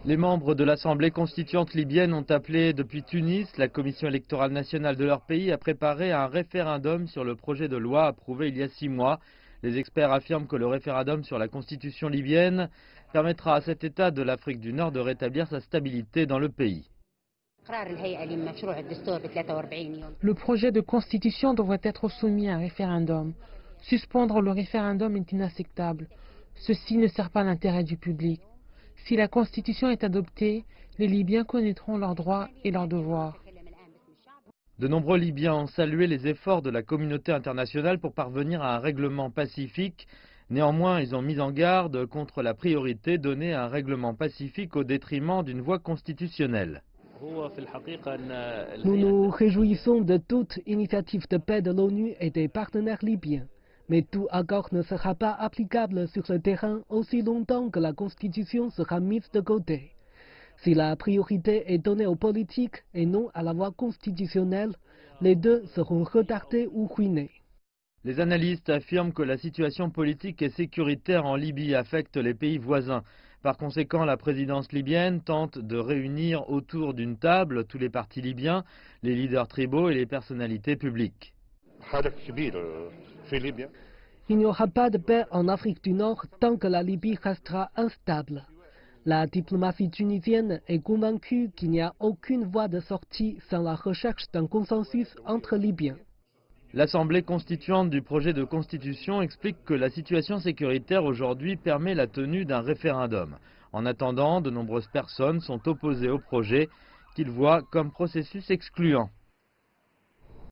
Les membres de l'Assemblée constituante libyenne ont appelé depuis Tunis la commission électorale nationale de leur pays à préparer un référendum sur le projet de loi approuvé il y a 6 mois. Les experts affirment que le référendum sur la constitution libyenne permettra à cet État de l'Afrique du Nord de rétablir sa stabilité dans le pays. Le projet de constitution devrait être soumis à un référendum. Suspendre le référendum est inacceptable. Ceci ne sert pas l'intérêt du public. Si la constitution est adoptée, les Libyens connaîtront leurs droits et leurs devoirs. De nombreux Libyens ont salué les efforts de la communauté internationale pour parvenir à un règlement pacifique. Néanmoins, ils ont mis en garde contre la priorité donnée à un règlement pacifique au détriment d'une voie constitutionnelle. Nous nous réjouissons de toute initiative de paix de l'ONU et des partenaires libyens. Mais tout accord ne sera pas applicable sur ce terrain aussi longtemps que la Constitution sera mise de côté. Si la priorité est donnée aux politiques et non à la voie constitutionnelle, les deux seront retardés ou ruinés. Les analystes affirment que la situation politique et sécuritaire en Libye affecte les pays voisins. Par conséquent, la présidence libyenne tente de réunir autour d'une table tous les partis libyens, les leaders tribaux et les personnalités publiques. Il n'y aura pas de paix en Afrique du Nord tant que la Libye restera instable. La diplomatie tunisienne est convaincue qu'il n'y a aucune voie de sortie sans la recherche d'un consensus entre Libyens. L'Assemblée constituante du projet de constitution explique que la situation sécuritaire aujourd'hui permet la tenue d'un référendum. En attendant, de nombreuses personnes sont opposées au projet qu'ils voient comme processus excluant.